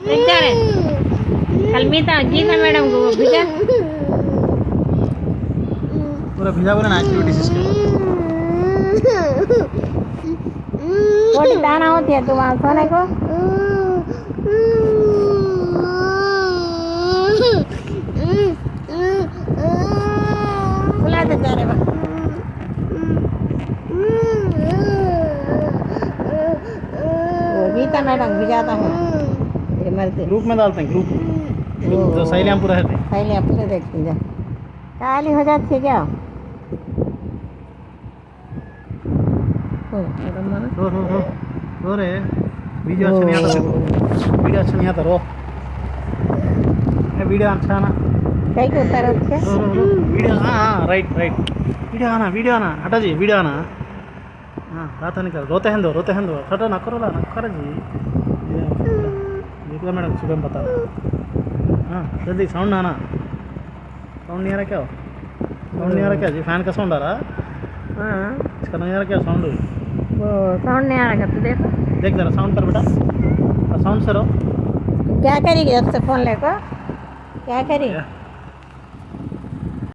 बेचारे कल गीता मैडम को भिजा पूरा भिजा बोले ना एक्टिविटीज इसके थोड़ी दाना होती है तो वहाँ सोने को बुला दे जा रहे गीता मैडम भिजाता हूँ ग्रुप में डालते हैं ग्रुप जो सहेलियाँ पूरा है पहले अपने देखते जा काली हो जाती है क्या रो रे वीडियो अच्छा नहीं आता देखो वीडियो अच्छा नहीं आता रो वीडियो अच्छा ना कहीं को उतारो क्या वीडियो हाँ राइट वीडियो आना हटा जी वीडियो आना हाँ रात नहीं कर रोते हैं दो छोटा ना करो जी देखो मैडम सुबह बता हाँ जल्दी साउंड आना साउंड नहीं आ रहा क्या जी फैन का साउंड आ रहा हाँ इसका नहीं आ रहा क्या साउंड वो साउंड नहीं आ रहा तो देखो देख जरा साउंड कर बेटा साउंड से रहो क्या करेगी जब से फोन लेकर क्या करेगी